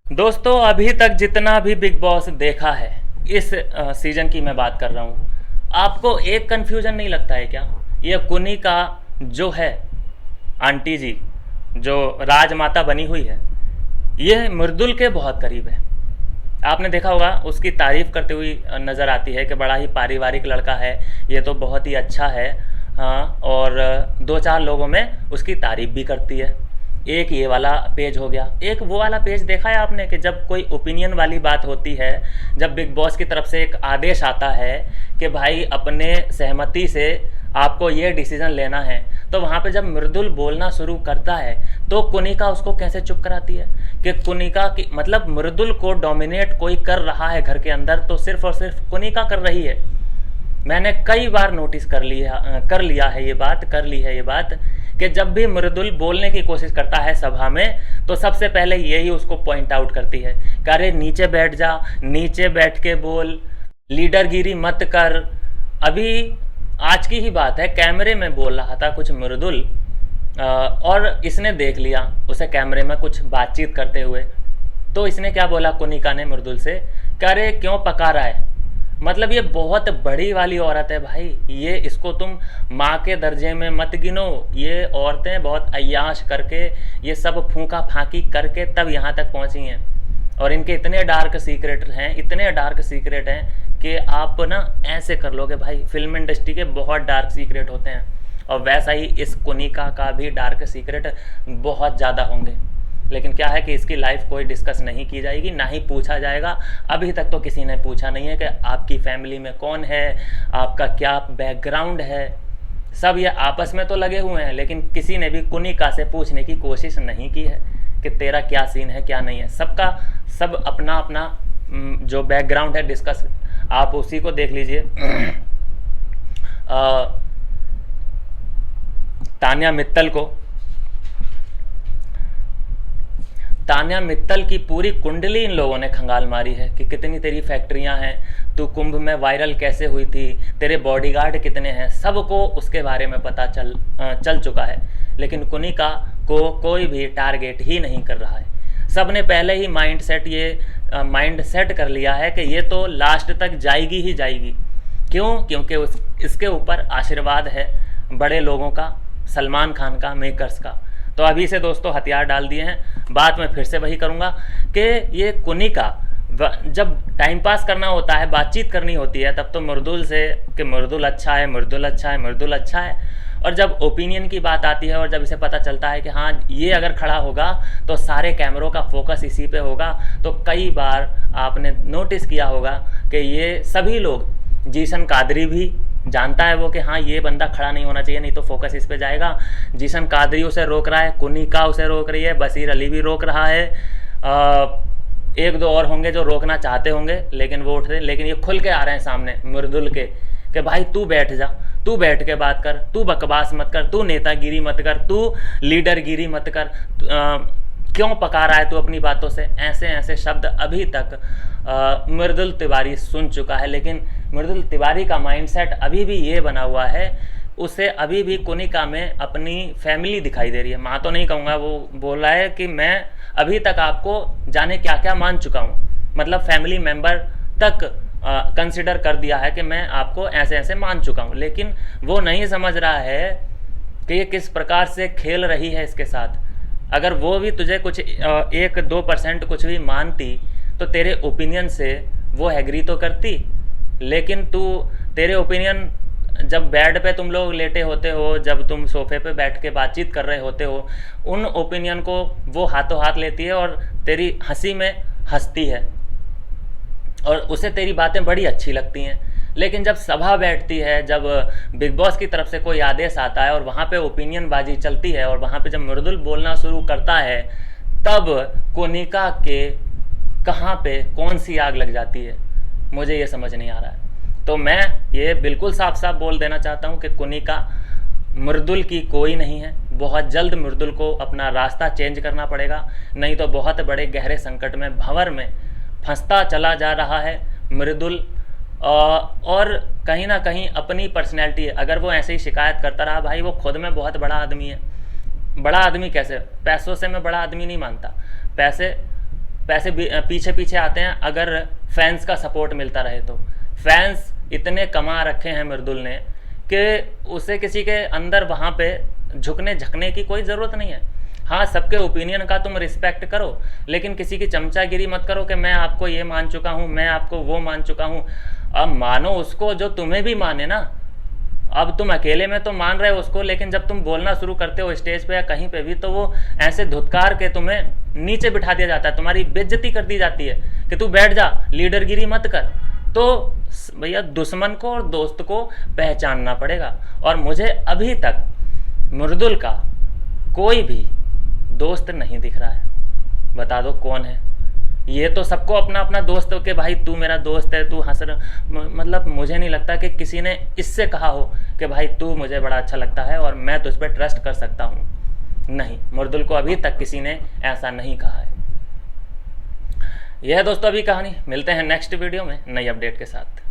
दोस्तों अभी तक जितना भी बिग बॉस देखा है, इस सीजन की मैं बात कर रहा हूँ, आपको एक कंफ्यूजन नहीं लगता है क्या? ये कुनी का जो है, आंटी जी जो राजमाता बनी हुई है, ये मृदुल के बहुत करीब है। आपने देखा होगा उसकी तारीफ करते हुए नज़र आती है कि बड़ा ही पारिवारिक लड़का है, ये तो बहुत ही अच्छा है। हाँ, और दो चार लोगों में उसकी तारीफ भी करती है। एक ये वाला पेज हो गया, एक वो वाला पेज देखा है आपने कि जब कोई ओपिनियन वाली बात होती है, जब बिग बॉस की तरफ से एक आदेश आता है कि भाई अपने सहमति से आपको ये डिसीजन लेना है, तो वहाँ पे जब मृदुल बोलना शुरू करता है तो कुनिका उसको कैसे चुप कराती है कि कुनिका की मतलब मृदुल को डोमिनेट कोई कर रहा है घर के अंदर, तो सिर्फ और सिर्फ कुनिका कर रही है। मैंने कई बार नोटिस कर ली है ये बात कि जब भी मृदुल बोलने की कोशिश करता है सभा में, तो सबसे पहले यही उसको पॉइंट आउट करती है कि अरे नीचे बैठ जा, नीचे बैठ के बोल, लीडरगिरी मत कर। अभी आज की ही बात है, कैमरे में बोल रहा था कुछ मृदुल, और इसने देख लिया उसे कैमरे में कुछ बातचीत करते हुए। तो इसने क्या बोला कुनिका ने मृदुल से कि अरे क्यों पका रहा है। मतलब ये बहुत बड़ी वाली औरत है भाई, ये इसको तुम माँ के दर्जे में मत गिनो। ये औरतें बहुत अय्याश करके, ये सब फूंका फांकी करके तब यहाँ तक पहुँची हैं, और इनके इतने डार्क सीक्रेट हैं, इतने डार्क सीक्रेट हैं कि आप ना ऐसे कर लोगे भाई। फिल्म इंडस्ट्री के बहुत डार्क सीक्रेट होते हैं, और वैसा ही इस कुनिका का भी डार्क सीक्रेट बहुत ज़्यादा होंगे। लेकिन क्या है कि इसकी लाइफ कोई डिस्कस नहीं की जाएगी, ना ही पूछा जाएगा। अभी तक तो किसी ने पूछा नहीं है कि आपकी फैमिली में कौन है, आपका क्या बैकग्राउंड है। सब ये आपस में तो लगे हुए हैं, लेकिन किसी ने भी कुनिका से पूछने की कोशिश नहीं की है कि तेरा क्या सीन है क्या नहीं है। सबका सब अपना अपना जो बैकग्राउंड है डिस्कस, आप उसी को देख लीजिए। तान्या मित्तल को, तान्या मित्तल की पूरी कुंडली इन लोगों ने खंगाल मारी है कि कितनी तेरी फैक्ट्रियां हैं, तू कुंभ में वायरल कैसे हुई थी, तेरे बॉडीगार्ड कितने हैं, सबको उसके बारे में पता चल चुका है। लेकिन कुनिका को कोई भी टारगेट ही नहीं कर रहा है। सब ने पहले ही माइंड सेट कर लिया है कि ये तो लास्ट तक जाएगी ही जाएगी। क्यों? क्योंकि इसके ऊपर आशीर्वाद है बड़े लोगों का, सलमान खान का, मेकर्स का। तो अभी से दोस्तों हथियार डाल दिए हैं। बात मैं फिर से वही करूँगा कि ये कुनिका जब टाइम पास करना होता है, बातचीत करनी होती है, तब तो मृदुल से कि मृदुल अच्छा है, मृदुल अच्छा है, मृदुल अच्छा है। और जब ओपिनियन की बात आती है और जब इसे पता चलता है कि हाँ ये अगर खड़ा होगा तो सारे कैमरों का फोकस इसी पे होगा, तो कई बार आपने नोटिस किया होगा कि ये सभी लोग, जीशन कादरी भी जानता है वो कि हाँ ये बंदा खड़ा नहीं होना चाहिए, नहीं तो फोकस इस पे जाएगा। जीशन कादरी उसे रोक रहा है, कुनिका उसे रोक रही है, बशीर अली भी रोक रहा है, एक दो और होंगे जो रोकना चाहते होंगे लेकिन वो उठ रहे। लेकिन ये खुल के आ रहे हैं सामने मृदुल के कि भाई तू बैठ जा, तू बैठ के बात कर, तू बकवास मत कर, तू नेतागिरी मत कर, तू लीडरगिरी मत कर, क्यों पका रहा है तू अपनी बातों से। ऐसे ऐसे शब्द अभी तक मृदुल तिवारी सुन चुका है, लेकिन मृदुल तिवारी का माइंडसेट अभी भी ये बना हुआ है, उसे अभी भी कुनिका में अपनी फैमिली दिखाई दे रही है। माँ तो नहीं कहूँगा, वो बोल रहा है कि मैं अभी तक आपको जाने क्या क्या मान चुका हूँ, मतलब फैमिली मेम्बर तक कंसिडर कर दिया है कि मैं आपको ऐसे ऐसे मान चुका हूँ। लेकिन वो नहीं समझ रहा है कि ये किस प्रकार से खेल रही है इसके साथ। अगर वो भी तुझे कुछ 1-2% कुछ भी मानती तो तेरे ओपिनियन से वो एग्री तो करती। लेकिन तेरे ओपिनियन जब बेड पे तुम लोग लेटे होते हो, जब तुम सोफे पे बैठ के बातचीत कर रहे होते हो, उन ओपिनियन को वो हाथों हाथ लेती है और तेरी हंसी में हंसती है और उसे तेरी बातें बड़ी अच्छी लगती हैं। लेकिन जब सभा बैठती है, जब बिग बॉस की तरफ से कोई आदेश आता है और वहाँ पे ओपिनियन बाजी चलती है और वहाँ पे जब मृदुल बोलना शुरू करता है, तब कोनिका के कहाँ पे कौन सी आग लग जाती है, मुझे ये समझ नहीं आ रहा है। तो मैं ये बिल्कुल साफ साफ बोल देना चाहता हूँ कि कोनिका मृदुल की कोई नहीं है। बहुत जल्द मृदुल को अपना रास्ता चेंज करना पड़ेगा, नहीं तो बहुत बड़े गहरे संकट में, भंवर में फंसता चला जा रहा है मृदुल। और कहीं ना कहीं अपनी पर्सनैलिटी है, अगर वो ऐसे ही शिकायत करता रहा, भाई वो खुद में बहुत बड़ा आदमी है। बड़ा आदमी कैसे? पैसों से मैं बड़ा आदमी नहीं मानता। पैसे पैसे पीछे पीछे आते हैं अगर फैंस का सपोर्ट मिलता रहे तो। फैंस इतने कमा रखे हैं मृदुल ने कि उसे किसी के अंदर वहाँ पे झुकने झकने की कोई ज़रूरत नहीं है। हाँ, सबके ओपिनियन का तुम रिस्पेक्ट करो, लेकिन किसी की चमचागिरी मत करो कि मैं आपको ये मान चुका हूँ, मैं आपको वो मान चुका हूँ। अब मानो उसको जो तुम्हें भी माने ना। अब तुम अकेले में तो मान रहे हो उसको, लेकिन जब तुम बोलना शुरू करते हो स्टेज पे या कहीं पे भी, तो वो ऐसे धुतकार के तुम्हें नीचे बिठा दिया जाता है, तुम्हारी बेइज्जती कर दी जाती है कि तू बैठ जा, लीडरगिरी मत कर। तो भैया दुश्मन को और दोस्त को पहचानना पड़ेगा। और मुझे अभी तक मृदुल का कोई भी दोस्त नहीं दिख रहा है। बता दो कौन है। ये तो सबको अपना अपना दोस्त हो कि भाई तू मेरा दोस्त है, तू हंस रहा, मतलब मुझे नहीं लगता कि किसी ने इससे कहा हो कि भाई तू मुझे बड़ा अच्छा लगता है और मैं तुझ पर ट्रस्ट कर सकता हूँ। नहीं, मृदुल को अभी तक किसी ने ऐसा नहीं कहा है। यह है दोस्तों अभी कहानी। मिलते हैं नेक्स्ट वीडियो में नई अपडेट के साथ।